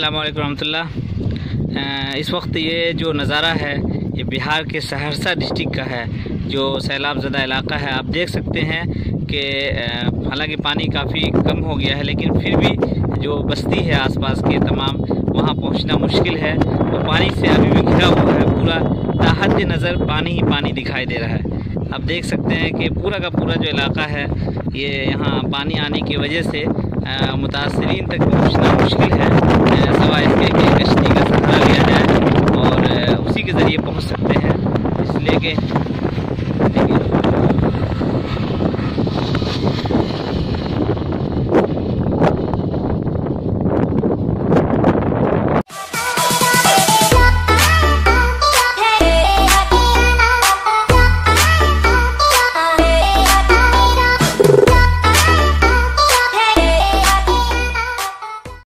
अस्सलाम वालेकुम रहमतुल्लाह। इस वक्त ये जो नज़ारा है ये बिहार के सहरसा डिस्ट्रिक्ट का है, जो सैलाब ज़दा इलाका है। आप देख सकते हैं कि हालांकि पानी काफ़ी कम हो गया है, लेकिन फिर भी जो बस्ती है आसपास के तमाम, वहाँ पहुँचना मुश्किल है। तो पानी से अभी भी घिरा हुआ है, पूरा ताहद नज़र पानी ही पानी दिखाई दे रहा है। आप देख सकते हैं कि पूरा का पूरा जो इलाका है ये यहाँ पानी आने की वजह से मुतासरीन तक पहुँचना मुश्किल है। सवाए इसके कि कश्ती का सहारा लिया जाए और उसी के ज़रिए पहुँच सकते हैं, इसलिए कि